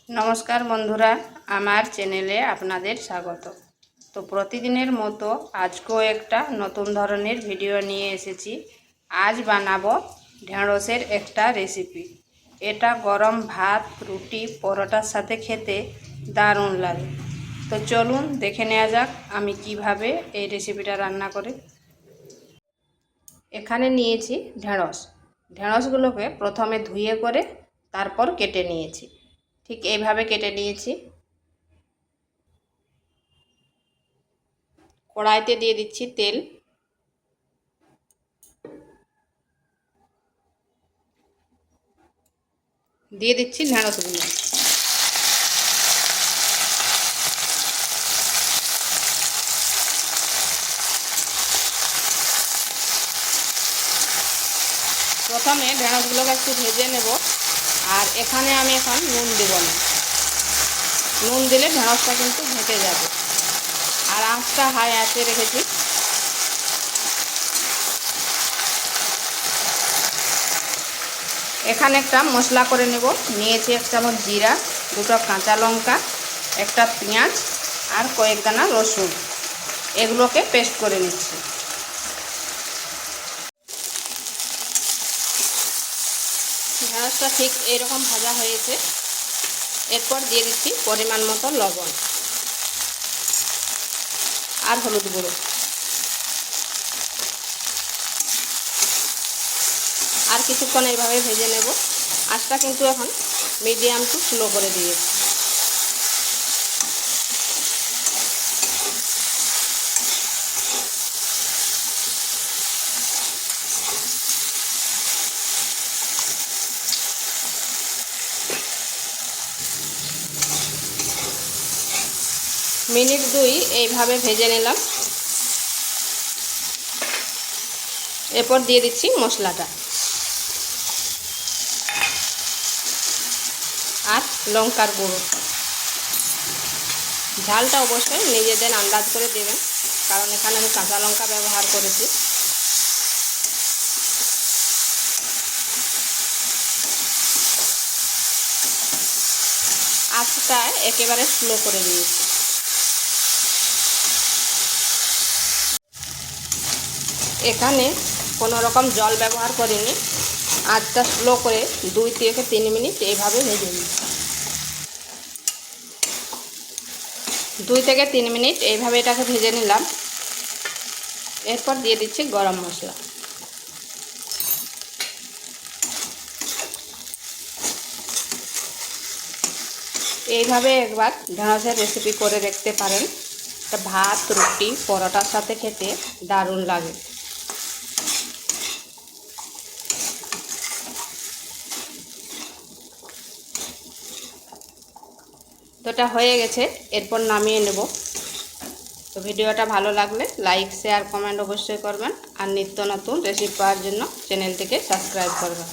নমস্কার বন্ধুরা, আমার চ্যানেলে আপনাদের স্বাগত। তো প্রতিদিনের মতো আজকেও একটা নতুন ধরনের ভিডিও নিয়ে এসেছি। আজ বানাবো ঢেঁড়সের একটা রেসিপি। এটা গরম ভাত, রুটি, পরোটার সাথে খেতে দারুণ লাগে। তো চলুন দেখে নেওয়া যাক আমি কিভাবে এই রেসিপিটা রান্না করি। এখানে নিয়েছি ঢেঁড়সগুলোকে প্রথমে ধুয়ে করে তারপর কেটে নিয়েছি। ঠিক এইভাবে কেটে নিয়েছি। কড়াইতে দিয়ে দিচ্ছি তেল। দিয়ে দিচ্ছি ঢেঁড়সগুলো। প্রথমে ঢেঁড়সগুলোকে একটু ভেজে নেব। আর এখানে আমি এখন নুন দেব না। নুন দিলে ঢেঁড়সটা কিন্তু ঘেঁটে যাবে। আর আঁচটা হাই আঁচে রেখেছি। এখানে একটা মশলা করে নেব। নিয়েছি 1 চামচ জিরা, 2টো কাঁচা লঙ্কা, একটা পেঁয়াজ আর কয়েক দানা রসুন। এগুলোকে পেস্ট করে নিচ্ছি। ঢেঁড়সটা ঠিক এইরকম ভাজা হয়েছে। এরপর দিয়ে দিচ্ছি পরিমাণ মতো লবণ আর হলুদ গুঁড়ো। আর কিছুক্ষণ এইভাবে ভেজে নেব। আঁচটা কিন্তু এখন মিডিয়াম টু স্লো করে দিয়েছি। মিনিট 2 এইভাবে ভেজে নিলাম। এরপর দিয়ে দিচ্ছি মশলাটা আর লঙ্কার গুঁড়ো। ঝালটা অবশ্যই নিজেদের আন্দাজ করে দেবেন, কারণ এখানে আমি কাঁচা লঙ্কা ব্যবহার করেছি। আঁচটা একেবারে স্লো করে দিয়েছি। এখানে কোনো রকম জল ব্যবহার করিনি। আঁচটা স্লো করে 2 থেকে 3 মিনিট এইভাবে ভেজে নিই। 2 থেকে 3 মিনিট এইভাবে এটাকে ভেজে নিলাম। এরপর দিয়ে দিচ্ছি গরম মশলা। এইভাবে একবার ঢেঁড়সের রেসিপি করে দেখতে পারেন। এটা ভাত, রুটি, পরোটার সাথে খেতে দারুণ লাগে। তো এটা হয়ে গেছে, এরপর নামিয়ে নেব। তো ভিডিওটা ভালো লাগলে লাইক, শেয়ার, কমেন্ট অবশ্যই করবেন। আর নিত্য নতুন রেসিপি পাওয়ার জন্য চ্যানেলটিকে সাবস্ক্রাইব করবেন।